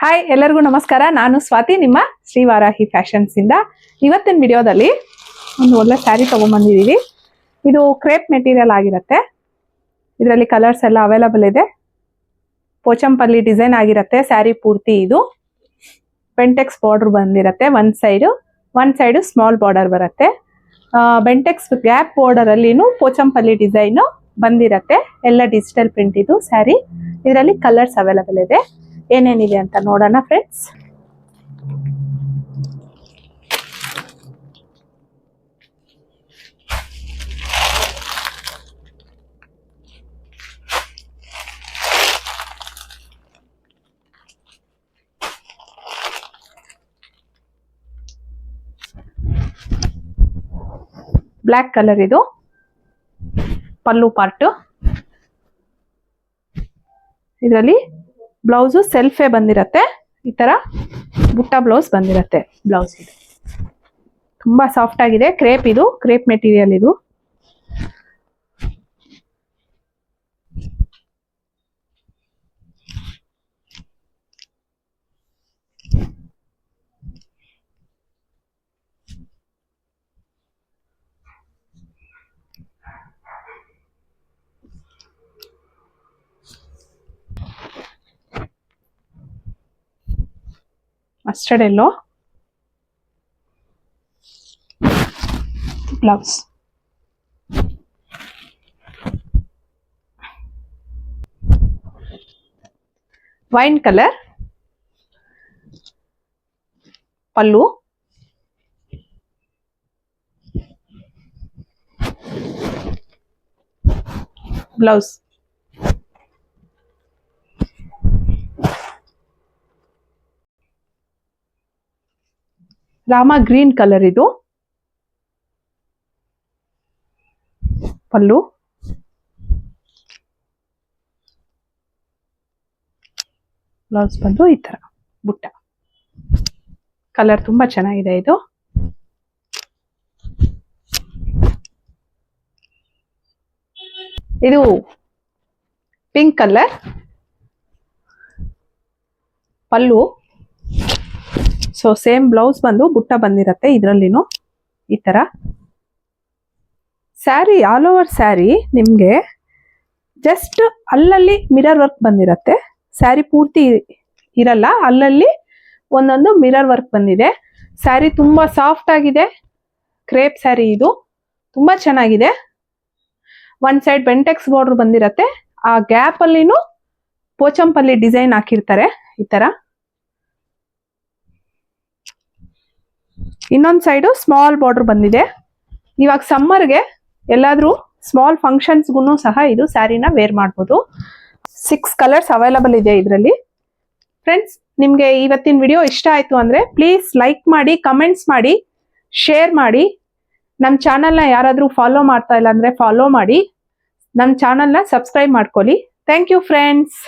Hi ಎಲ್ಲರಿಗೂ ನಮಸ್ಕಾರ. ನಾನು ಸ್ವಾತಿ, ನಿಮ್ಮ ಶ್ರೀವಾರಾಹಿ ಫ್ಯಾಷನ್ಸ್ ಇಂದ. ಇವತ್ತಿನ ವಿಡಿಯೋದಲ್ಲಿ ಒಂದು ಒಳ್ಳೆ ಸ್ಯಾರಿ ತಗೊಂಡ್ಬಂದಿದ್ದೀವಿ. ಇದು ಕ್ರೇಪ್ ಮೆಟೀರಿಯಲ್ ಆಗಿರುತ್ತೆ. ಇದರಲ್ಲಿ ಕಲರ್ಸ್ ಎಲ್ಲ ಅವೈಲಬಲ್ ಇದೆ. ಪೋಚಂಪಲ್ಲಿ ಡಿಸೈನ್ ಆಗಿರುತ್ತೆ ಸ್ಯಾರಿ ಪೂರ್ತಿ. ಇದು ಬೆಂಟೆಕ್ಸ್ ಬಾರ್ಡರ್ ಬಂದಿರುತ್ತೆ. ಒನ್ ಸೈಡು ಸ್ಮಾಲ್ ಬಾರ್ಡರ್ ಬರುತ್ತೆ. ಬೆಂಟೆಕ್ಸ್ ಗ್ಯಾಪ್ ಬಾರ್ಡರ್ ಅಲ್ಲಿನೂ ಪೋಚಂಪಲ್ಲಿ ಡಿಸೈನ್ ಬಂದಿರುತ್ತೆ. ಎಲ್ಲ ಡಿಜಿಟಲ್ ಪ್ರಿಂಟ್ ಇದು ಸ್ಯಾರಿ. ಇದರಲ್ಲಿ ಕಲರ್ಸ್ ಅವೈಲಬಲ್ ಇದೆ. ಏನೇನಿದೆ ಅಂತ ನೋಡೋಣ ಫ್ರೆಂಡ್ಸ್. ಬ್ಲ್ಯಾಕ್ ಕಲರ್ ಇದು ಪಲ್ಲು ಪಾರ್ಟ್. ಇದರಲ್ಲಿ ಬ್ಲೌಸು ಸೆಲ್ಫೇ ಬಂದಿರತ್ತೆ. ಈ ತರ ಬುಟ್ಟ ಬ್ಲೌಸ್ ಬಂದಿರತ್ತೆ. ಬ್ಲೌಸ್ ಇದು ತುಂಬಾ ಸಾಫ್ಟ್ ಆಗಿದೆ. ಕ್ರೇಪ್ ಇದು, ಕ್ರೇಪ್ ಮೆಟೀರಿಯಲ್ ಇದು. Mustard yellow blouse. Wine colour pallu. Blouse Rama green colour ಇದು ಪಲ್ಲು. ಬ್ಲೌಸ್ ಬಂದು ಈ ತರ ಬುಟ್ಟ. ಕಲರ್ ತುಂಬಾ ಚೆನ್ನಾಗಿದೆ ಇದು. ಇದು ಪಿಂಕ್ ಕಲರ್ ಪಲ್ಲು. ಸೊ ಸೇಮ್ ಬ್ಲೌಸ್ ಬಂದು ಬುಟ್ಟ ಬಂದಿರತ್ತೆ. ಇದರಲ್ಲಿನೂ ಈ ತರ ಸ್ಯಾರಿ, ಆಲ್ ಓವರ್ ಸ್ಯಾರಿ ನಿಮ್ಗೆ ಜಸ್ಟ್ ಅಲ್ಲಲ್ಲಿ ಮಿರರ್ ವರ್ಕ್ ಬಂದಿರತ್ತೆ. ಸ್ಯಾರಿ ಪೂರ್ತಿ ಇರಲ್ಲ, ಅಲ್ಲಲ್ಲಿ ಒಂದೊಂದು ಮಿರರ್ ವರ್ಕ್ ಬಂದಿದೆ. ಸ್ಯಾರಿ ತುಂಬಾ ಸಾಫ್ಟ್ ಆಗಿದೆ. ಕ್ರೇಪ್ ಸ್ಯಾರಿ ಇದು ತುಂಬಾ ಚೆನ್ನಾಗಿದೆ. ಒನ್ ಸೈಡ್ ಬೆಂಟೆಕ್ಸ್ ಬಾರ್ಡರ್ ಬಂದಿರತ್ತೆ. ಆ ಗ್ಯಾಪ್ ಅಲ್ಲಿನೂ ಪೋಚಂಪಲ್ಲಿ ಡಿಸೈನ್ ಹಾಕಿರ್ತಾರೆ ಈ ತರ. ಇನ್ನೊಂದು ಸೈಡು ಸ್ಮಾಲ್ ಬಾರ್ಡರ್ ಬಂದಿದೆ. ಇವಾಗ ಸಮ್ಮರ್ಗೆ ಎಲ್ಲಾದ್ರೂ ಸ್ಮಾಲ್ ಫಂಕ್ಷನ್ಸ್ಗೂ ಸಹ ಇದು ಸ್ಯಾರಿನ ವೇರ್ ಮಾಡ್ಬೋದು. 6 ಕಲರ್ಸ್ ಅವೈಲಬಲ್ ಇದೆ ಇದರಲ್ಲಿ. ಫ್ರೆಂಡ್ಸ್, ನಿಮ್ಗೆ ಇವತ್ತಿನ ವಿಡಿಯೋ ಇಷ್ಟ ಆಯ್ತು ಅಂದ್ರೆ ಪ್ಲೀಸ್ ಲೈಕ್ ಮಾಡಿ, ಕಮೆಂಟ್ಸ್ ಮಾಡಿ, ಶೇರ್ ಮಾಡಿ. ನಮ್ಮ ಚಾನಲ್ನ ಯಾರಾದ್ರೂ ಫಾಲೋ ಮಾಡ್ತಾ ಇಲ್ಲ ಅಂದ್ರೆ ಫಾಲೋ ಮಾಡಿ. ನಮ್ಮ ಚಾನಲ್ನ ಸಬ್ಸ್ಕ್ರೈಬ್ ಮಾಡ್ಕೊಳ್ಳಿ. Thank you friends.